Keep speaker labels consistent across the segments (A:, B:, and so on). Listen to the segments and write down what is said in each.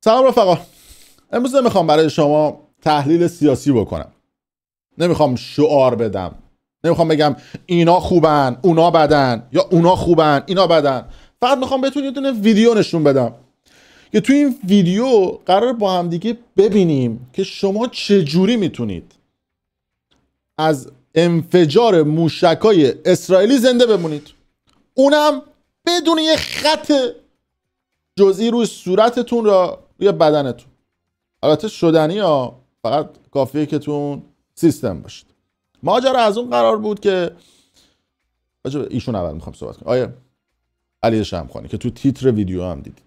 A: سلام رفقا. امروز نمیخوام برای شما تحلیل سیاسی بکنم، نمیخوام شعار بدم، نمیخوام بگم اینا خوبن اونا بدن یا اونا خوبن اینا بدن. فقط میخوام بهتون یه دونه ویدیو نشون بدم که توی این ویدیو قرار با هم دیگه ببینیم که شما چجوری میتونید از انفجار موشکای اسرائیلی زنده بمونید، اونم بدون یه خط جزئی روی صورتتون یا روی بدنتون. البته شدنی ها، فقط کافیه که تون سیستم باشید. ماجرا از اون قرار بود که ایشون اول میخوام صحبت کنم، آیه علی شمخانی که تو تیتر ویدیو هم دیدید.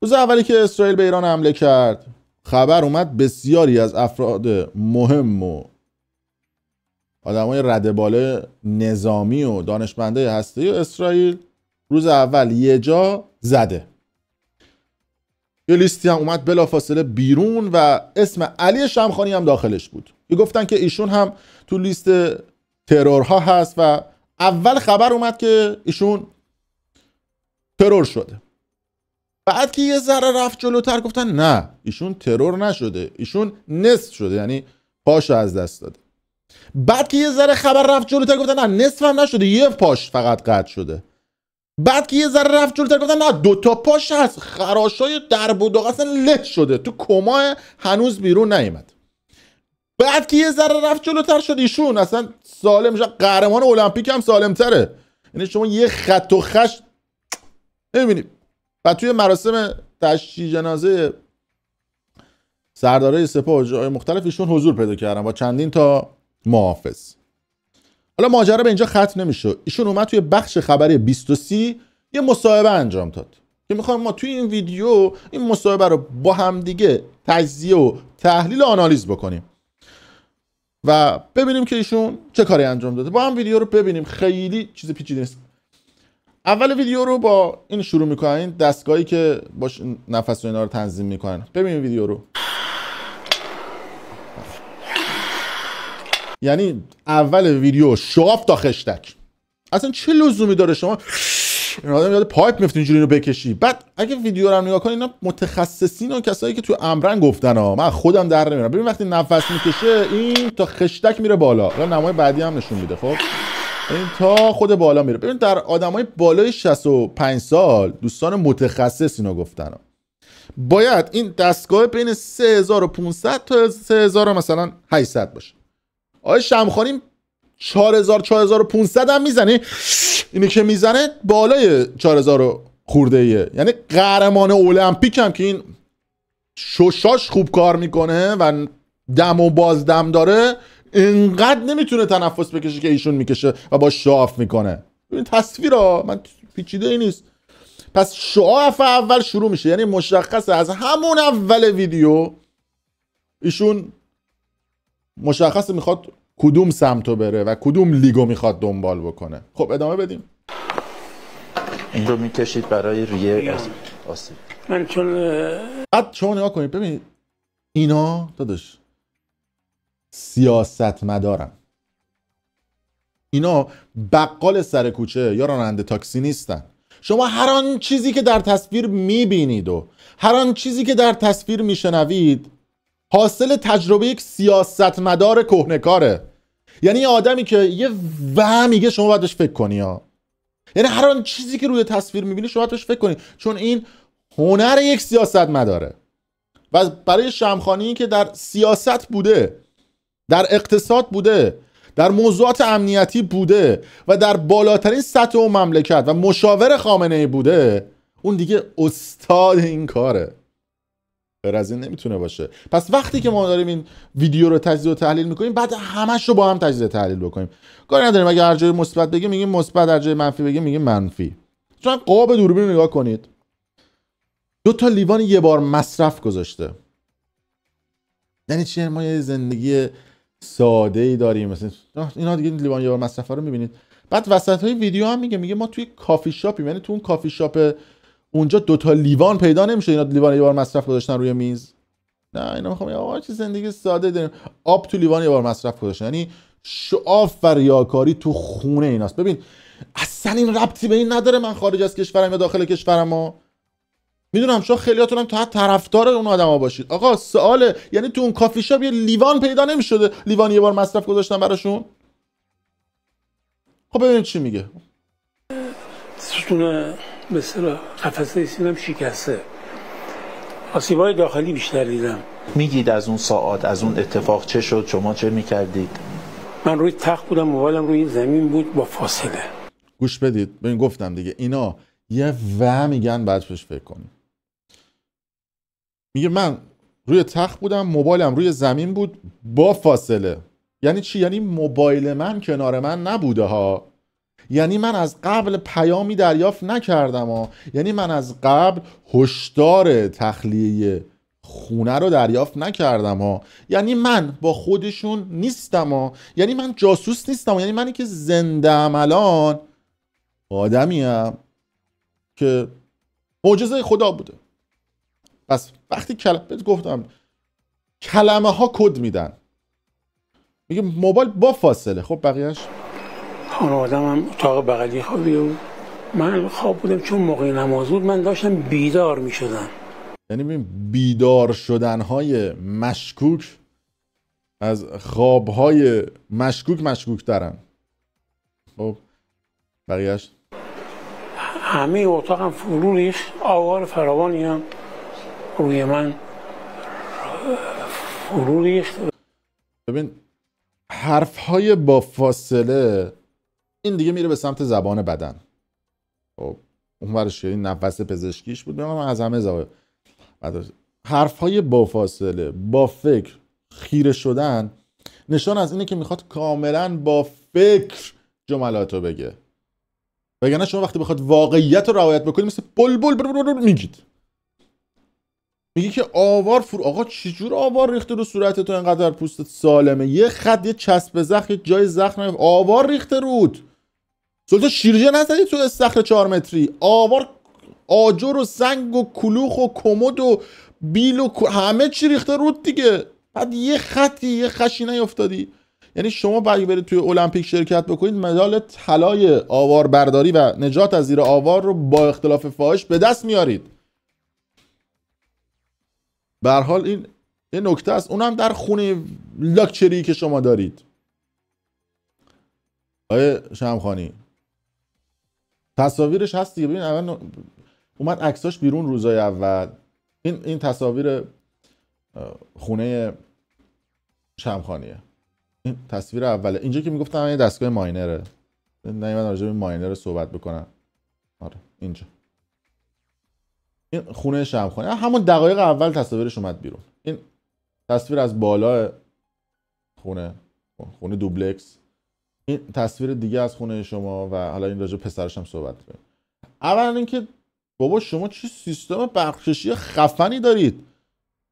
A: روز اولی که اسرائیل به ایران حمله کرد خبر اومد بسیاری از افراد مهم و آدمای رده بالا نظامی و دانشمنده هسته‌ای اسرائیل روز اول یه جا زده. یه لیستی هم اومد بلافاصله بیرون و اسم علی شمخانی هم داخلش بود. یه گفتن که ایشون هم تو لیست ترورها هست و اول خبر اومد که ایشون ترور شده. بعد که یه ذره رفت جلوتر گفتن نه ایشون ترور نشده، ایشون نصف شده، یعنی پاش از دست داده. بعد که یه ذره خبر رفت جلوتر گفتن نه نصف هم نشده، یه پاش فقط قطع شده. بعد که یه ذره رفت جلوتر گفتن نه 2 تا پاش هست، خراشای درب و داغ اصلا له شده، تو کما هنوز بیرون نیامد. بعد که یه ذره رفت جلوتر شد ایشون اصلا سالم میشه، قهرمان المپیک هم سالم تره. یعنی شما یه خط و خش نمیبینید. بعد توی مراسم تشییع جنازه سردارای سپاه و جای مختلف ایشون حضور پیدا کردن با چندین تا محافظ. حالا ماجرا به اینجا ختم نمیشه. ایشون اومد توی بخش خبری 23 یه مصاحبه انجام داد که میخوام ما توی این ویدیو این مصاحبه رو با هم دیگه تجزیه و تحلیل و آنالیز بکنیم و ببینیم که ایشون چه کاری انجام داده. با هم ویدیو رو ببینیم، خیلی چیز پیچیده نیست. اول ویدیو رو با این شروع میکنن، دستگاهی که باش نفس و اینا رو تنظیم میکنن. ببینیم ویدیو رو. یعنی اول ویدیو شواف تا خشتک. اصلا چه لزومی داره شما این آدم یاد پایپ میفته اینجوری رو بکشی؟ بعد اگه ویدیو رو نگاه کنید اینا متخصصین و کسایی که تو امرن گفتن ها، من خودم در نمیارم. ببین وقتی نفس میکشه این تا خشتک میره بالا. حالا نمای بعدی هم نشون میده. خب این تا خود بالا میره. ببین در آدمای بالای 65 سال دوستان متخصص اینا گفتن ها. باید این دستگاه بین 3500 تا 3000 مثلا 800 باشه. آقای شمخانی 4500 هم میزنه. اینی که میزنه بالای 4000 خورده ایه. یعنی قهرمان المپیک هم که این ششاش خوب کار میکنه و دم و بازدم داره، اینقدر نمیتونه تنفس بکشه که ایشون میکشه و با شعاف میکنه. این تصویرها من پیچیده ای نیست. پس شعاف اول شروع میشه، یعنی مشخصه از همون اول ویدیو ایشون مشخصه میخواد کدوم سمتو بره و کدوم لیگو میخواد دنبال بکنه. خب ادامه بدیم.
B: این رو میکشید برای ریه آسیب.
C: من چون
A: بعد شما نگاه کنید ببینید اینا داداش سیاست مدارن. اینا بقال سر کوچه یا راننده تاکسی نیستن. شما هر آن چیزی که در تصویر میبینید و هر آن چیزی که در تصویر میشنوید حاصل تجربه یک سیاستمدار کهنه‌کاره. یعنی آدمی که یه میگه شما باید بهش فکر کنی ها. یعنی هر آن چیزی که روی تصویر میبینی شما باید بهش فکر کنی، چون این هنر یک سیاستمداره. و برای شمخانی که در سیاست بوده، در اقتصاد بوده، در موضوعات امنیتی بوده و در بالاترین سطح اون مملکت و مشاور خامنه‌ای بوده، اون دیگه استاد این کاره. غیر از این نمیتونه باشه. پس وقتی که ما داریم این ویدیو رو تجزیه و تحلیل میکنیم بعد همش رو با هم تجزیه و تحلیل بکنیم. کاری نداریم اگه هر جای مثبت بگیم میگیم مثبت، هر جای منفی بگیم میگیم منفی. چون قاب دوربین رو نگاه کنید، 2 تا لیوان یه بار مصرف گذاشته. یعنی چی؟ ما یه زندگی ساده ای داریم مثلا اینا دیگه لیوان یه بار مصرف رو میبینید. بعد وسط های ویدیو هم میگه ما توی کافی شاپیم، یعنی تو اون کافی شاپ اونجا 2 تا لیوان پیدا نمیشه اینا لیوان یه بار مصرف گذاشتن روی میز. نه اینا میخوام آقا چه زندگی ساده داریم، آب تو لیوان یه بار مصرف گذاشتن. یعنی شعاف و ریاکاری تو خونه ایناست. ببین اصلا این ربطی به این نداره من خارج از کشورم یا داخل کشورم ها. میدونم شما خیلیاتون هم تا طرفدار اون آدما باشید. آقا سواله، یعنی تو اون کافی شاپ یه لیوان پیدا نمیشده لیوان یه بار مصرف گذاشتن براشون؟ خب ببینید چی میگه.
C: ستون به اصطلاح قفسه سینم شکسته، آسیب‌های داخلی بیشتر دیدم.
B: میگید از اون ساعات، از اون اتفاق چه شد؟ شما چه میکردید؟
C: من روی تخت بودم، موبایلم روی زمین بود با فاصله.
A: گوش بدید، ببین گفتم دیگه اینا یه میگن بعد بهش فکر کنیم. میگه من روی تخت بودم، موبایلم روی زمین بود با فاصله. یعنی چی؟ یعنی موبایل من کنار من نبوده ها، یعنی من از قبل پیامی دریافت نکردم ها، یعنی من از قبل هشدار تخلیه خونه رو دریافت نکردم ها، یعنی من با خودشون نیستم ها، یعنی من جاسوس نیستم ها. یعنی منی که زنده ام الان آدمیم که معجزه خدا بوده. پس وقتی گفتم کلمه ها کد میدن، میگه موبایل با فاصله. خب بقیهش
C: خانواده‌م هم اتاق بغلی خوابیده بود، من خواب بودم چون موقع نماز بود، من داشتم بیدار میشدم.
A: یعنی ببین بیدار شدنهای مشکوک از خوابهای مشکوک دارن. خب بقیهش
C: همه اتاقم فرو ریخت، آوار فراوانی هم روی من فرو ریخت.
A: ببین حرفهای با فاصله این دیگه میره به سمت زبان بدن. خب اون ورش این نفس پزشکیش بود، من از همه زاویه. حرفهای با فاصله، با فکر خیره شدن نشان از اینه که میخواد کاملا با فکر جملاتو بگه. وگرنه شما وقتی بخواد واقعیت رو رعایت بکنید مثل بلبل میگید. میگی که آوار آقا چجور آوار ریخته رو صورت تو اینقدر پوستت سالمه؟ یه خط، یه چسب زخم، یه جای زخم آوار ریخته رود. سلطان شیرجه نزدی تو استخر 4 متری. آوار آجر و سنگ و کلوخ و کمد و بیل و همه چی ریخته رود دیگه. بعد یه خطی، یه خشی نیافتادی. یعنی شما باید برید توی المپیک شرکت بکنید، مدال طلای آوار برداری و نجات از زیر آوار رو با اختلاف فاحش به دست میارید. به هر حال این یه نکته است، اونم در خونه لاکچری که شما دارید. آیه شمخانی تصاویرش هست دیگه. ببین اول اومد عکساش بیرون روزای اول. این تصاویر خونه شمخانیه. این تصویر اوله. اینجا که میگفتم یه دستگاه ماینره، نمیدونم راجع به ماینر صحبت بکنم. آره اینجا این خونه شمخانی، همون دقایق اول تصاویرش اومد بیرون. این تصویر از بالا خونه دوبلکس. این تصویر دیگه از خونه شما و حالا این راجع پسرش هم صحبت کنیم. اولا اینکه بابا شما چه سیستم برق‌کشی خفنی دارید.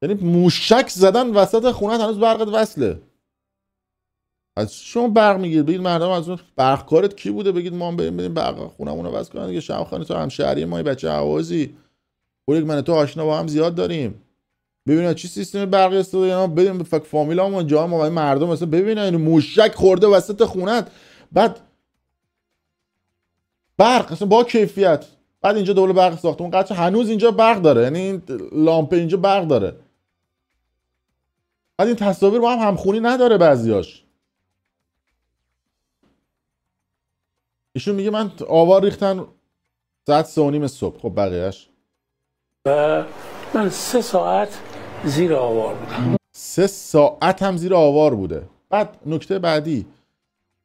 A: یعنی موشک زدن وسط خونه هنوز برقت وصله. از شما برق میگیرید بگید مردم از اون برقکارت کی بوده، بگید ما هم بریم برق خونمون رو وصل کنن دیگه. شمخانی تو همشهری ما، بچه هوازی بولک من تو آشنا با هم زیاد داریم. ببینید چی سیستم برقی استفاده کنیم، بدیم به فک فامیلامون جا ما مردم مثلا ببینن این موشک خورده وسط خونت. بعد برق اصلا با کیفیت. بعد اینجا دوله برق ساختمون قطع هنوز اینجا برق داره، یعنی این لامپ اینجا برق داره. بعد این تصاویر با هم همخونی نداره بعضیاش. ایشون میگه من آوار ریختن ساعت 3:30 صبح. خب بقیهش
C: و من 3 ساعت زیر آوار بودم.
A: 3 ساعت هم زیر آوار بوده. بعد نکته بعدی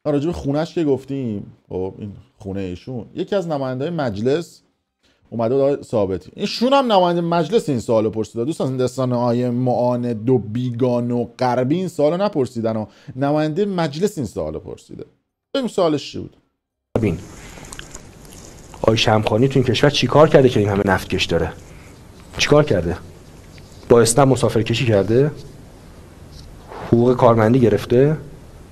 A: راجع به خونهش که گفتیم، خب این خونه ایشون یکی از نماینده‌های مجلس اومده بود، ثابتی. ایشون هم نماینده مجلس این سوالو پرسیده. دوستان هندستان‌های معاند و بیگان و غربی این سوالو نپرسیدن و نماینده مجلس این سوالو پرسیده. ببین سوالش چی بود.
D: ببین آقای شمخانی تو این کشور چیکار کرده که این همه نفتکش داره؟ چیکار کرده؟ با اسنپ مسافرکشی کرده؟ حقوق کارمندی گرفته؟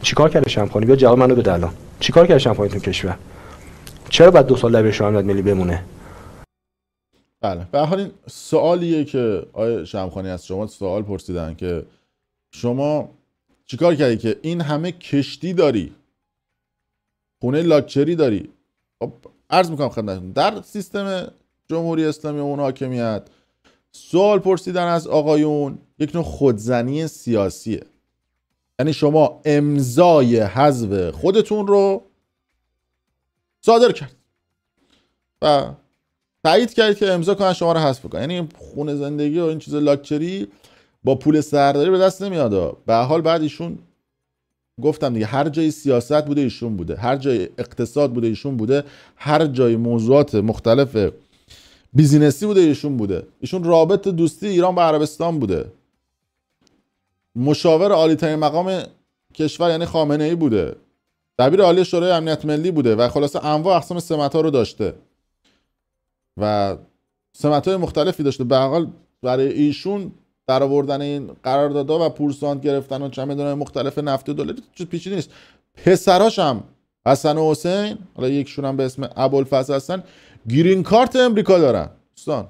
D: چیکار کرده شمخانی؟ بیا جواب منو بده الان. چیکار کرده شمخانی تو این کشور؟ چرا بعد 2 سال دبیر امنیت ملی بمونه؟
A: بله، به هر حال این سوالیه که آقای شمخانی از شما سوال پرسیدن که شما چیکار کردی که این همه کشتی داری، خونه لاکچری داری. خب عرض میکنم خدمتتون در سیستم جمهوری اسلامی و اون حاکمیت سوال پرسیدن از آقایون یک نوع خودزنی سیاسیه. یعنی شما امضای حذف خودتون رو صادر کرد و تایید کردید که امضا کنن شما رو حذف کنن. یعنی خونه زندگی و این چیز لاکچری با پول سرداری به دست نمیاد. به هر حال بعد ایشون گفتم دیگه، هر جای سیاست بوده ایشون بوده، هر جای اقتصاد بوده ایشون بوده، هر جای موضوعات مختلف بیزینسی بوده ایشون بوده. ایشون رابط دوستی ایران با عربستان بوده، مشاور عالی ترین مقام کشور یعنی خامنه ای بوده، دبیر عالی شورای امنیت ملی بوده و خلاصه انواع اقسام سمت‌ها رو داشته و سمت‌های مختلفی داشته. به هر حال برای ایشون در آوردن این قراردادها و پورسانت گرفتن و چمدان‌های مختلف نفت و دلاری چیز پیچیده نیست. پسراش هم حسن و حسین، حالا یکشون هم به اسم ابوالفضل هستن، گرین کارت امریکا دارن. دوستان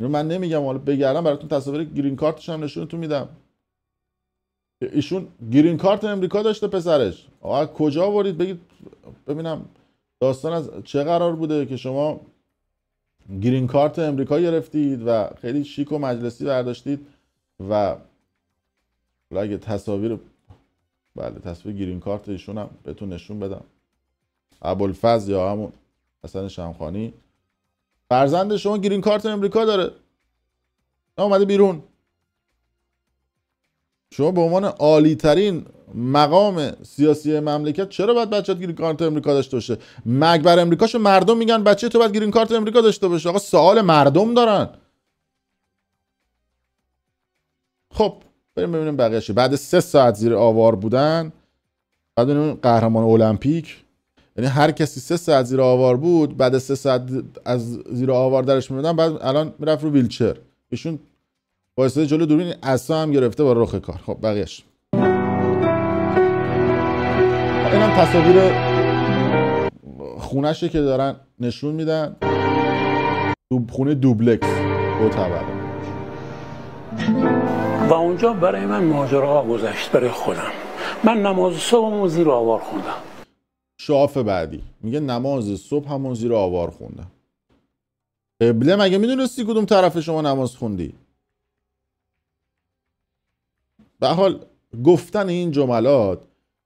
A: اینو من نمیگم، حالا بگردم براتون تصاویر گرین کارتش هم نشونتون میدم. ایشون گرین کارت امریکا داشته پسرش. آقا کجا آورید بگید ببینم داستان از چه قرار بوده که شما گرین کارت امریکا گرفتید و خیلی شیک و مجلسی برداشتید و اگه تصاویر، بله تصویر گرین کارت ایشون هم بهتون نشون بدم. ابوالفضل یا همون حسن شمخانی، فرزند شما گرین کارت امریکا داره، اومده بیرون. شما به عنوان عالی ترین مقام سیاسی مملکت چرا باید بچه‌ت گرین کارت امریکا داشته باشه؟ مگبر امریکاشو مردم میگن بچه تو باید گرین کارت امریکا داشته باشه. آقا سوال مردم دارن. خب بریم ببینیم بقیه‌اش. بعد 3 ساعت زیر آوار بودن، بعد ببینیم قهرمان المپیک، یعنی هر کسی 3 ساعت زیر آوار بود، بعد 3 ساعت از زیر آوار درش می‌آوردن، بعد الان میرفت رو ویلچر. ایشون وایساده جلو دوربین، عصا هم گرفته با رخ کار. خب بقیه‌اش این هم تصاویر خونه‌شه که دارن نشون میدن. خونه دوبلکس 2 طبقه
C: و اونجا برای من ماجراها گذشت. برای خودم من نماز صبحمو زیر آوار خوندم.
A: شاف بعدی میگه نماز صبح همون زیر آوار خوندم. قبله مگه میدونستی کدوم طرف شما نماز خوندی؟ به حال گفتن این جملات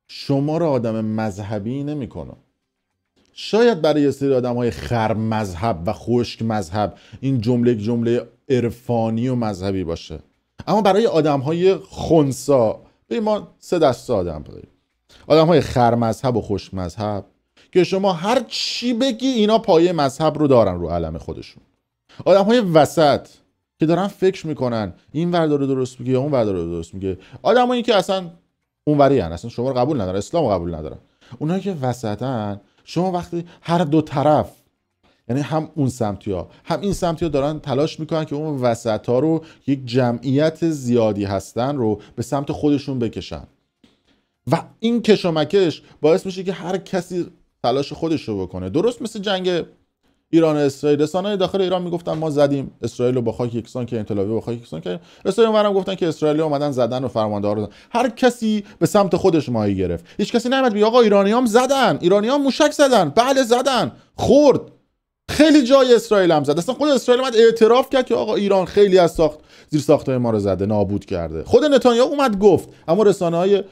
A: شما رو آدم مذهبی نمیکنه. شاید برای یه سری آدم‌های خر مذهب و خشک مذهب این جمله یک جمله عرفانی و مذهبی باشه، اما برای آدم‌های خنثی، به ما 3 دسته آدم داریم. آدم‌های خر مذهب و خشک مذهب که شما هر چی بگی اینا پایه مذهب رو دارن رو علم خودشون. آدم‌های وسط که دارن فکر میکنن این ور داره درست میگه یا اون ور داره درست میگه. آدمایی که اصلا اونوری ان، اصلا شما رو قبول ندارن، اسلام رو قبول ندارن. اونایی که وسطن، شما وقتی هر دو طرف، یعنی هم اون سمتیا هم این سمتیا دارن تلاش میکنن که اون وسطا رو یک جمعیت زیادی هستن رو به سمت خودشون بکشن و این کشمکش باعث میشه که هر کسی تلاش خودش رو بکنه. درست مثل جنگ ایران و اسرائیل. رسانه‌های داخل ایران میگفتن ما زدیم اسرائیل رو با خاک یکسان که انطلاوی با خاک یکسان کردیم. رسانه‌های اونورم گفتن که اسرائیلی اومدن زدن و فرمانده‌ها رو زدن. هر کسی به سمت خودش ماهی گرفت. هیچ کسی نمیاد بگه آقا ایرانیام زدن، ایرانیام موشک زدن. بله زدن، خورد. خیلی جای اسرائیل هم زد. اصلا خود اسرائیل اومد اعتراف کرد که آقا ایران خیلی از زیر ساختای ما رو زده، نابود کرده. خود نتانیاهو اومد گفت، اما رسانه‌های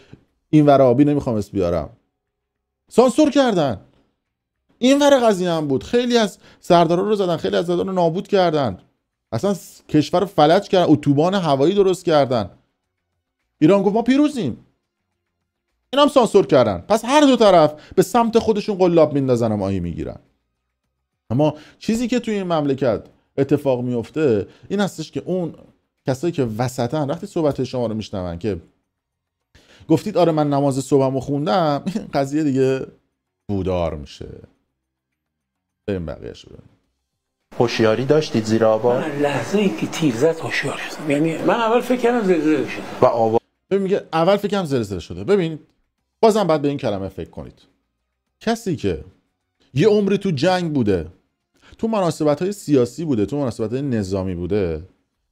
A: اینور آبی نمیخوام اسم بیارم، سانسور کردن. این ور قضیه هم بود، خیلی از سردارا رو زدن، خیلی از زدان رو نابود کردن، اصلا کشور رو فلج کردن، اتوبان هوایی درست کردن. ایران گفت ما پیروزیم، این هم سانسور کردن. پس هر دو طرف به سمت خودشون قلاب میندازن و ماهی میگیرن. اما چیزی که توی این مملکت اتفاق میفته این هستش که اون کسایی که وسطن وقتی صحبت شما رو میشنون که گفتید آره من نماز صبحمو خوندم، این قضیه دیگه بودار میشه. بریم بقیه‌شو ببینیم.
B: هوشیاری داشتید زیر آوار؟
C: من لحظه‌ای که تیر زد هوشیار شدم. یعنی من اول فکر کردم زلزله شده
B: و آوار
A: ببین میگه اول فکر کنم زلزله شده. ببین بازم بعد به این کلمه فکر کنید. کسی که یه عمری تو جنگ بوده، تو مناسبت‌های سیاسی بوده، تو مناسبت‌های نظامی بوده،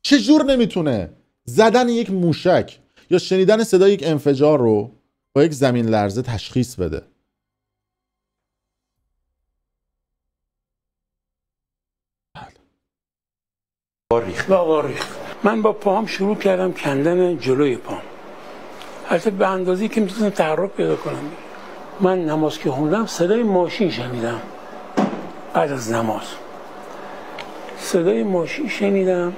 A: چجور نمیتونه زدن یک موشک یا شنیدن صدای یک انفجار رو با یک زمین لرزه تشخیص بده؟
C: ریخت. من با پاهم شروع کردم کندن جلوی پام، البته به اندازه‌ای که میتونستم تحرک پیدا کنم. من نماز که خوندم صدای ماشین شنیدم. بعد از نماز صدای ماشین شنیدم،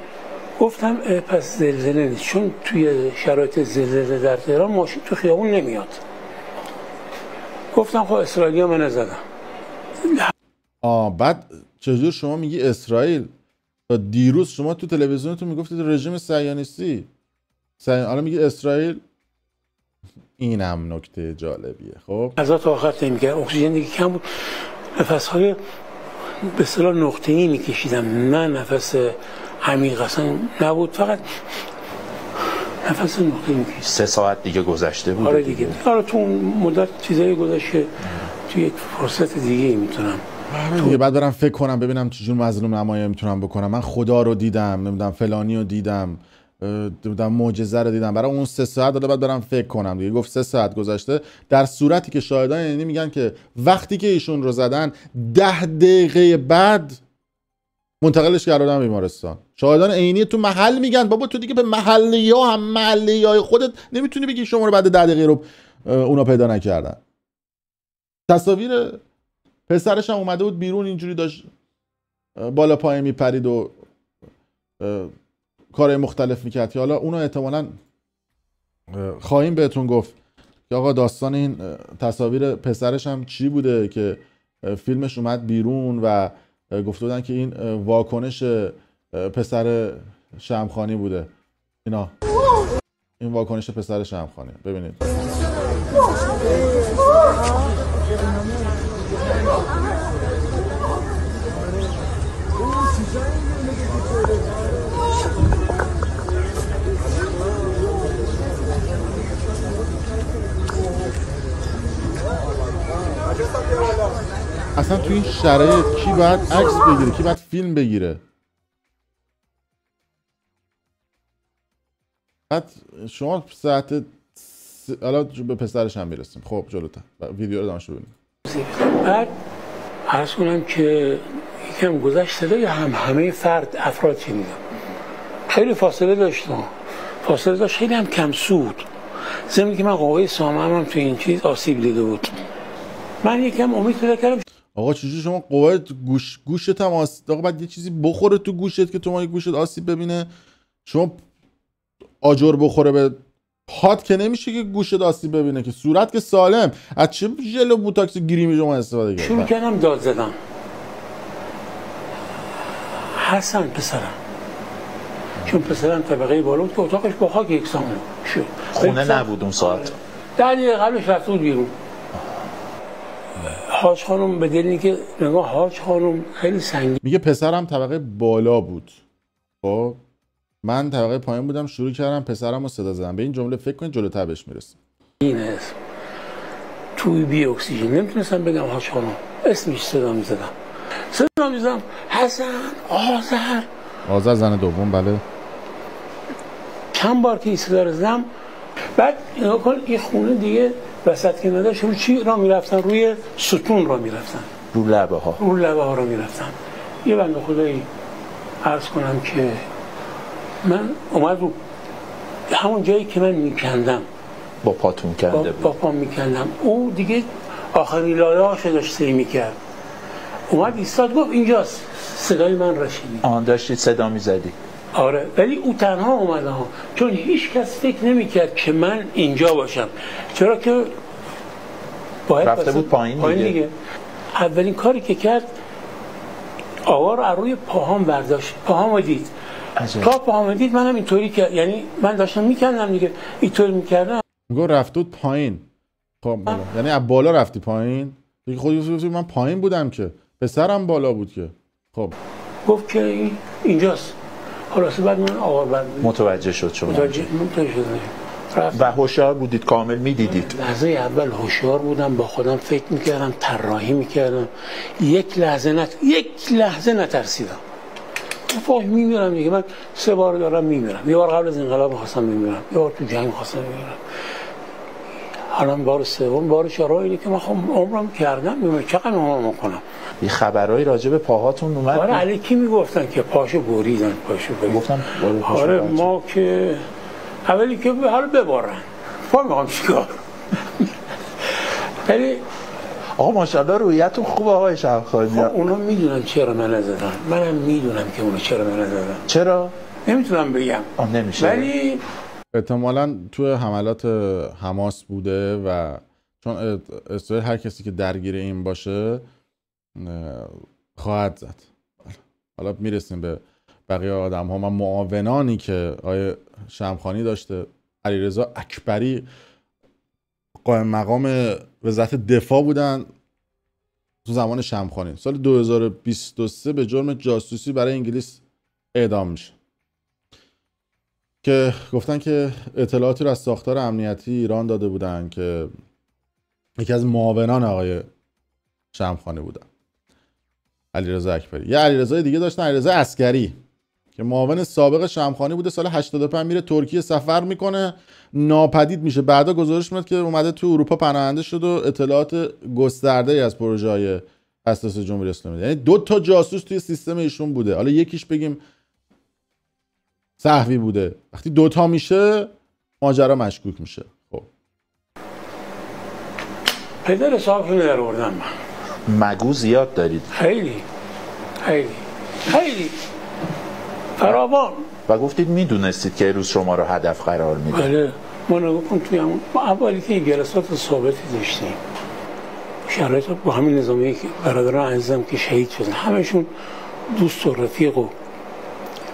C: گفتم پس زلزله نیست، چون توی شرایط زلزله در تهران ماشین تو خیابون نمیاد. گفتم خب اسرائیلی‌ها من زدم.
A: بعد چجور شما میگی اسرائیل؟ تا دیروز شما تو تلویزیونتون میگفتید رژیم صهیونیستی، حالا میگی اسرائیل. اینم نکته جالبیه. خب
C: از تا آخر نمی‌کرد، اکسیژن دیگه کم بود، نفس‌های به اصطلاح نقطه‌ای میکشیدم، نه نفس عمیق اصلا نبود، فقط نفس نقطه‌ای میکشیدم.
B: 3 ساعت دیگه گذشته بود.
C: آره دیگه. آره تو اون مدت چیزایی گذشت که تو یک فرصت دیگه میتونم
A: دیگه بعد برم فکر کنم ببینم چجور مظلوم نمایی میتونم بکنم. من خدا رو دیدم، نمیدونم فلانی رو دیدم، معجزه رو دیدم. برای اون 3 ساعت بعد برم فکر کنم دیگه. گفت 3 ساعت گذشته، در صورتی که شاهدان عینی میگن که وقتی که ایشون رو زدن 10 دقیقه بعد منتقلش کردن بیمارستان. شاهدان عینی تو محل میگن. بابا تو دیگه به محلیه‌ها هم محلیه‌های خودت نمیتونی بگی شما رو بعد 10 دقیقه رو اونا پیدا نکردن. تصاویر پسرش هم اومده بود بیرون، اینجوری داشت بالا پایین میپرید و کارهای مختلف میکرد که حالا اونو احتمالاً خواهیم بهتون گفت که آقا داستان این تصاویر پسرش هم چی بوده که فیلمش اومد بیرون و گفته بودن که این واکنش پسر شمخانی بوده. این واکنش پسر شمخانی ببینید. اصلا تو این شرایط کی باید عکس بگیره، کی باید فیلم بگیره؟ بعد شما ساعت حالا به پسرش هم میرسیم. خب جلوتر ویدیو رو دانش ببینیم.
C: بعد عرض کنم که یکم گذشت صدای همه افراد شنیدم. خیلی فاصله داشت، خیلی هم کم سود. ضمن که من قوه سامعه‌ام تو این چیز آسیب دیده بود. من یکم امید پیدا کردم.
A: آقا چجوری شما قوه گوشت هم آقا بعد یه چیزی بخوره تو گوشت که تو گوشت آسیب ببینه؟ شما آجر بخوره به پات که نمیشه که گوشت آسیب ببینه که. صورت که سالم. از چه ژل و بوتاکس گریمی شما استفاده کردید؟
C: شروع کردم داد زدم. حسن پسرم، چون پسرم طبقه بالا بود که اتاقش با خاک یکسان شد.
B: خونه نبود اون ساعت.
C: 10 دقیقه قبلش رفت بود بیرون. حاج خانم به دلیلی که نگاه حاج خانم خیلی سنگین.
A: میگه پسرم طبقه بالا بود. خب من طبقه پایین بودم، شروع کردم پسرم رو صدا زدم. به این جمله فکر کنید جلوتر بهش میرسیم.
C: این اسم توی بی اکسیژن نمیتونستم بگم حاج خانم، اسمش صدا میزدم حسن آذر
A: زن دوم. بله
C: چند بار که این صدا رو زدم. بعد اینا کن این خونه دیگه وسط که نداشت، رو چی را میرفتن؟ روی ستون را میرفتن،
B: رو لبه ها
C: را میرفتن. یه بنده خدایی عرض کنم که من اومد رو همون جایی که من میکندم
B: با پاتون کنده
C: با پام میکندم، او دیگه آخرین لایه هاشو داشت سعی میکرد. اومد ایستاد گفت اینجاست. صدای من را شنید.
B: داشتید صدا میزدی؟
C: آره، ولی او تنها اومده ها، چون هیچ کس فکر نمیکرد که من اینجا باشم، چرا که باید
B: رفته بود پایین دیگه.
C: اولین کاری که کرد آوا رو از روی پاهام برداشت، پاهامو دید. تا پاهامو دید منم اینطوری که یعنی من داشتم میکندم دیگه، اینطوری میکردم.
A: میگه رفت بود پایین. خب یعنی از بالا رفتی پایین؟ دیگه خودی من پایین بودم که پسرم بالا بود که. خب
C: گفت که اینجاست. خلاصه بعد من آوار بند
B: متوجه شد شما.
C: متوجه شدم.
B: و هوشیار بودید، کامل میدیدید؟
C: لحظه اول هوشیار بودم، با خودم فکر میکردم، طراحی میکردم. یک لحظه نترسیدم. فوق میمیرم دیگه. من 3 بار دارم میمیرم. یه بار قبل از انقلاب خواستم میمیرم، یه بار تو جنگ خواستم میمیرم. حالا بار سوم بار چهارم اینه که من خب عمرم کردم چقدر عمرم کنم.
B: این خبرای راجع به پاهاتون اومد؟
C: آره علیکی میگفتن که پاشو بریدن
B: گفتم
C: آره ما که اولی که حالا ببارن پا میخوام چیکار. ولی
B: آقا ماشاءالله رویتون خوبه آقای شمخانی.
C: خب اونا میدونن چرا من نزدن، منم میدونم که اونا چرا من نزدن.
B: چرا؟
C: نمیتونم بگم.
B: نمیشه.
C: ولی
A: احتمالاً توی حملات حماس بوده و چون اسرائیل هر کسی که درگیر این باشه خواهد زد. حالا میرسیم به بقیه آدم ها. من معاونانی که آقای شمخانی داشته، علیرضا اکبری قائم مقام وزارت دفاع بودن تو زمان شمخانی، سال 2023 به جرم جاسوسی برای انگلیس اعدام میشه که گفتن که اطلاعاتی رو از ساختار امنیتی ایران داده بودن که یکی از معاونان آقای شمخانی بودن، علیرضا اکبری. یه علیرضا دیگه داشتن، علیرضا عسکری که معاون سابق شمخانی بوده. سال 85 میره ترکیه سفر میکنه، ناپدید میشه. بعدا گزارش میاد که اومده تو اروپا پناهنده شد و اطلاعات گسترده‌ای از پروژه‌های اساس جمهوری اسلامی. یعنی 2 تا جاسوس توی سیستم ایشون بوده. حالا یکیش بگیم سهوی بوده، وقتی 2 تا میشه ماجرا مشکوک میشه. خب
C: پدر حسابشون در آوردم.
B: مگو زیاد دارید.
C: خیلی خیلی خیلی فراوان.
B: و گفتید میدونستید که روز شما رو هدف قرار میده.
C: بله ما نگفتم توی همون اولی که این جلسات ثابتی داشتیم، شرایط با همین نظامی که برادران عزیزم که شهید شدن همشون دوست و رفیق و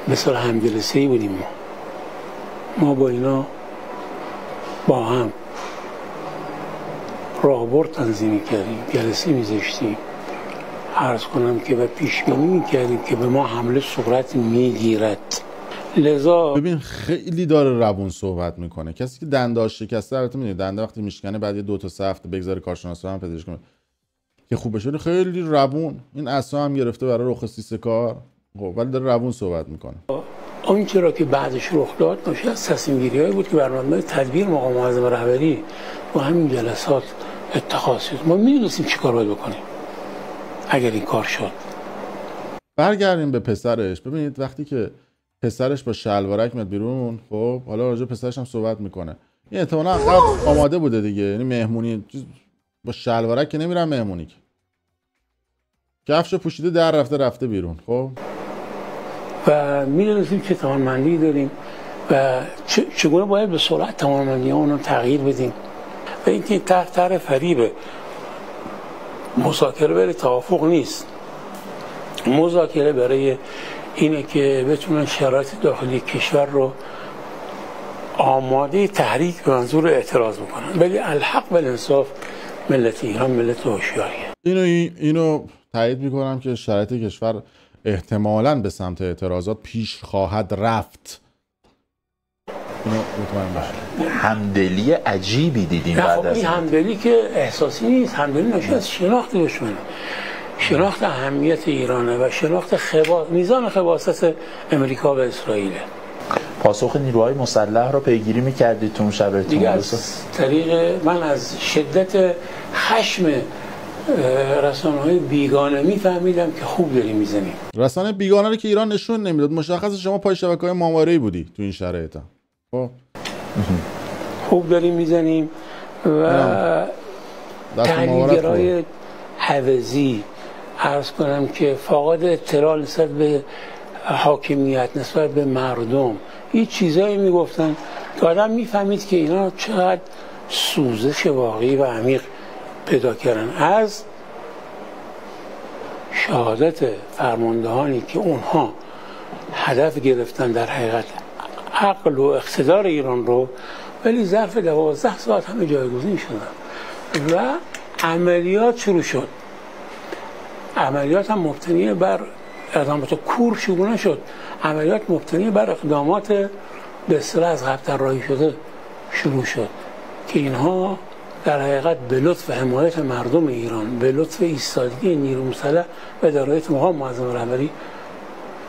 C: مثل همجلسه‌ای بودیم. ما با اینا با هم راهبرد تنظیم کردیم، جلسه میذاشتیم، عرض کنم که و پیش بینی میکردیم که به ما حمله صورت میگیرد. لذا
A: ببین خیلی داره روون صحبت میکنه. کسی که دنداش شکسته، البته میدونید دنده وقتی میشکنه بعد یه 2 تا 3 هفته بگذاره کارشناسا هم پزشک کنه که خوب بشه، خیلی روون. این عصا هم گرفته برای رخ سیسه کار، خب ولی داره روون صحبت میکنه.
C: اون چرا که بعدش رخ داد ناشی از تصمیم‌گیری‌هایی بود که برنامه تدبیر مقام معظم رهبری با همین جلسات اتخاذ شد. ما می‌دونستیم چیکار باید بکنیم اگر این کار شد.
A: برگردیم به پسرش. ببینید وقتی که پسرش با شلوارک میاد بیرون، خب حالا راجع پسرش هم صحبت میکنه. این احتمالاً قبل آماده بوده دیگه، یعنی مهمونی با شلوارک که نمیرن مهمونی، کفشو پوشیده در رفته بیرون. خب
C: و می‌دونستیم چه توانمندی داریم و چگونه باید به سرعت توانمندی اون رو تغییر بدیم و اینکه تحت فریب مذاکره برای توافق نیست. مذاکره برای اینه که بتونن شرایط داخلی کشور رو آماده تحریک به منظور اعتراض بکنن. ولی الحق والانصاف ملت ایران ملت هوشیاریه.
A: اینو تایید میکنم که شرایط کشور احتمالاً به سمت اعتراضات پیش خواهد رفت. اینو مطمئن باشید.
B: همدلی عجیبی دیدیم بعد از
C: این همدلی که احساسی نیست، همدلی ناشی از شناخت دشمنه، شناخت اهمیت ایرانه و شناخت میزان خباثت امریکا و اسرائیل.
B: پاسخ نیروهای مسلح رو پیگیری می‌کردید تو اون شب
C: دیگه از طریق من از شدت خشم رسانه‌های بیگانه میفهمیدم که خوب داریم میزنیم.
A: رسانه بیگانه رو که ایران نشون نمیداد. مشخصه شما پای شبکه‌های ماهواره‌ای بودی تو این شرایط. خب
C: خوب داریم میزنیم و تحلیلگرای حوزی عرض کنم که فاقد اطلاع نسبت به حاکمیت، نسبت به مردم، این چیزایی میگفتن که آدم میفهمید که اینا چقدر سوزش واقعی و عمیق پیدا کردن. از شهادت فرماندهانی که اونها هدف گرفتن در حقیقت عقل و اقتدار ایران رو، ولی ظرف 12 ساعت همه جایگزین شدن و عملیات شروع شد. عملیات هم مبتنی بر اقدامات کور شروع نشد، عملیات مبتنی بر اقدامات به اصطلاح از قبل طراحی شده شروع شد که اینها در حقیقت به لطف حمایت مردم ایران، به لطف ایستادگی نیروی مسلح و ادارات مقام معظم رهبری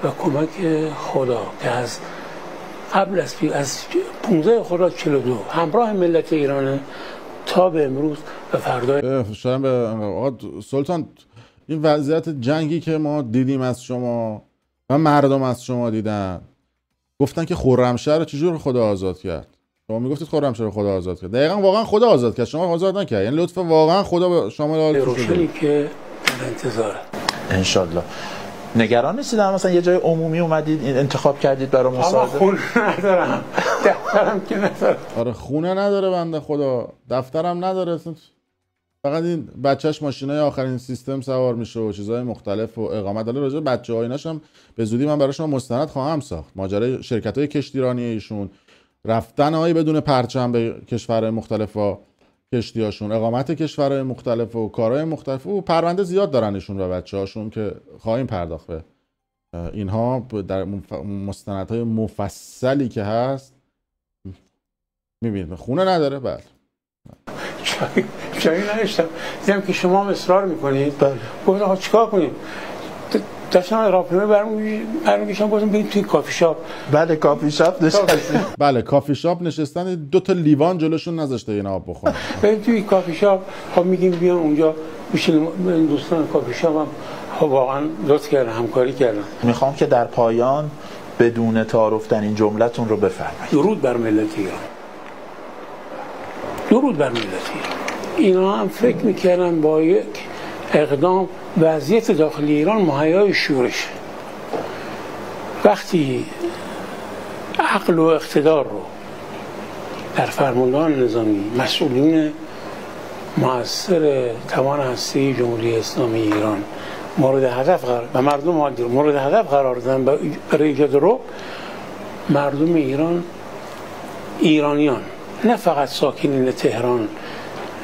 C: و کمک خدا که از قبل از 15 خرداد 42 همراه ملت ایران تا به امروز و فردای
A: شاید به آقا سلطان این وضعیت جنگی که ما دیدیم از شما و مردم از شما دیدن، گفتن که خرمشهر رو چجور خدا آزاد کرد. شما میگفتید خرمشهر رو خدا آزاد کرد. دقیقاً واقعا خدا آزاد کرد، شما آزاد نکرد. یعنی لطف واقعا خدا به شما
C: روشنی که در انتظاره.
B: انشالله. نگران نیستید مثلا یه جای عمومی اومدید این انتخاب کردید برای مصاحبه؟
C: خونه ندارم، دفترم که ندارم.
A: آره خونه نداره بنده خدا، دفترم نداره، فقط این بچهش ماشینای آخرین سیستم سوار میشه و چیزهای مختلف و اقامت. حالا راجع به بچه‌ها ایناش هم به زودی من برای شما مستند خواهم ساخت. ماجرای شرکت‌های کشتیرانی ایشون، رفتن های بدون پرچم به کشورهای مختلف و کشتیاشون، اقامت کشورهای مختلف و کارهای مختلف و پرونده زیاد دارن ایشون و بچه‌هاشون که خواهیم پرداخت به اینها در مستندهای مفصلی که هست. می‌بینید خونه نداره. بله
C: چایی نداشتم، دیدم که شما هم اصرار میکنید. گفتم آقا چیکار کنیم؟ داشتم راهپیمایی برمیگشتم، گفتم بریم توی کافی شاپ.
B: بله کافی شاپ نشستیم.
A: بله کافی شاپ نشستن، 2 تا لیوان جلوشون نذاشته اینا آب بخورن.
C: بریم توی کافی شاپ، خب میگیم بیان اونجا بشینیم. دوستان کافی شاپ هم واقعا لطف کردن، همکاری کردن.
B: میخوام که در پایان بدون تعارف در این جملتون رو بفرمایید.
C: درود بر ملت ایران. درود بر ملت ایران. اینا هم فکر میکردن با یک اقدام وضعیت داخلی ایران مهیای شورش. وقتی عقل و اقتدار رو در فرماندهان نظامی، مسئولین مؤثر توان هسته جمهوری اسلامی ایران مورد هدف قرار و مردم عادی مورد هدف قرار دادن برای ایجاد رعب، مردم ایران، ایرانیان، نه فقط ساکنین تهران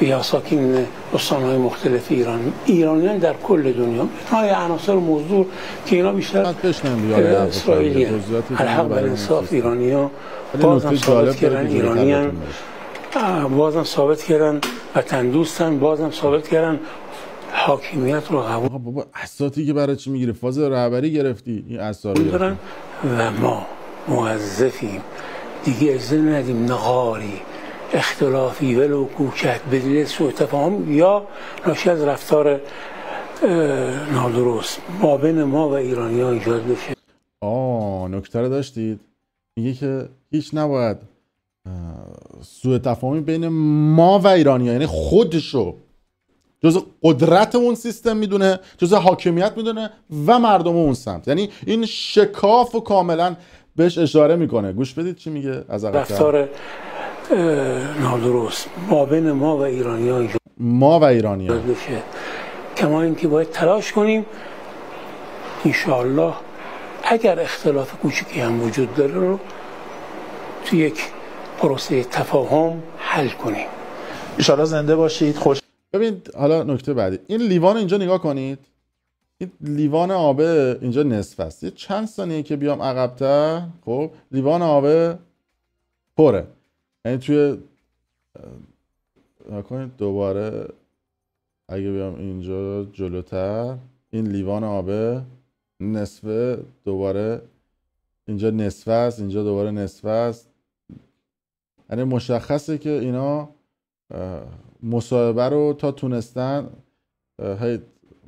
C: یا ساکنین استان‌های مختلف ایران، ایرانیان در کل دنیا، های عناصر موضوع که اینا بیشتر اسرائیلیان، الحق بر انصاف ایرانیان بازم ثابت کردن، ایرانیان بازم ثابت کردن وطن دوستن، بازم ثابت کردن حاکمیت رو قبول.
A: بابا اساتی که برای چی میگیری؟ فاز رهبری گرفتی، این اسارو
C: دارن و ما موظفیم دیگه اجازه ندیم نقاری اختلافی ولو کوچک به دلیل سوء تفاهم یا ناشی از رفتار نادرست ما بین ما و ایرانی‌ها ایجاد بشه.
A: نکته رو داشتید، میگه که هیچ نباید سوء تفاهمی بین ما و ایرانی‌ها، یعنی خودشو جزء قدرت اون سیستم میدونه، جزء حاکمیت میدونه و مردم اون سمت، یعنی این شکاف و کاملا بهش اشاره میکنه. گوش بدید چی میگه از
C: رفتار نادرست ما بین ما و ایرانی‌ها ایجاد بشه. کما اینکه باید تلاش کنیم انشاءالله اگر اختلاف کوچکی هم وجود داره رو تو یک پروسه تفاهم حل کنیم.
B: انشاءالله زنده باشید. خوش.
A: ببینید حالا نکته بعدی، این لیوان اینجا نگاه کنید، این لیوان آبه اینجا نصف است. یه چند ثانیه که بیام عقب‌تر، خب لیوان آبه پره، یعنی توی نکنید دوباره اگه بیام اینجا جلوتر، این لیوان آبه نصفه، دوباره اینجا نصفه است، اینجا دوباره نصفه است. یعنی مشخصه که اینا مصاحبه رو تا تونستن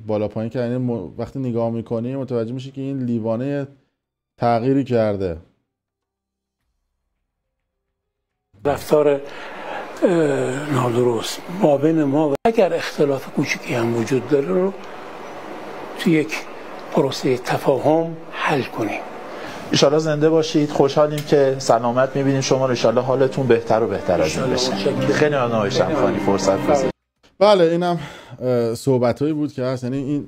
A: بالا پایین کردن. یعنی وقتی نگاه میکنی متوجه میشی که این لیوانه تغییری کرده.
C: رفتار نادرست ما بین ما و اگر اختلاف کوچکی هم وجود داره رو تو یک پروسه تفاهم حل کنیم.
B: انشالله زنده باشید. خوشحالیم که سلامت میبینیم شما رو. انشالله حالتون بهتر و بهتر از این بشه. خیلی ممنون آقای شمخانی فرصت گذاشتید.
A: بله اینم صحبتایی بود که هست، یعنی این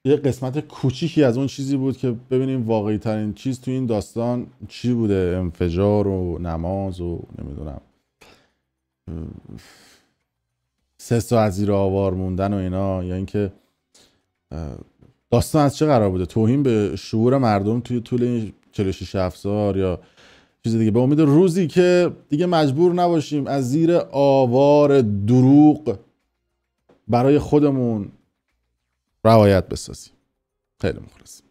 A: یه قسمت کوچیکی از اون چیزی بود که ببینیم واقعی ترین چیز تو این داستان چی بوده، انفجار و نماز و نمیدونم 3 ساعت زیر آوار موندن و اینا، یا اینکه داستان از چه قرار بوده، توهین به شعور مردم توی طول این 46 سال یا چیز دیگه، به امید روزی که دیگه مجبور نباشیم از زیر آوار دروغ برای خودمون روایت بسازیم. خیلی مخلصیم.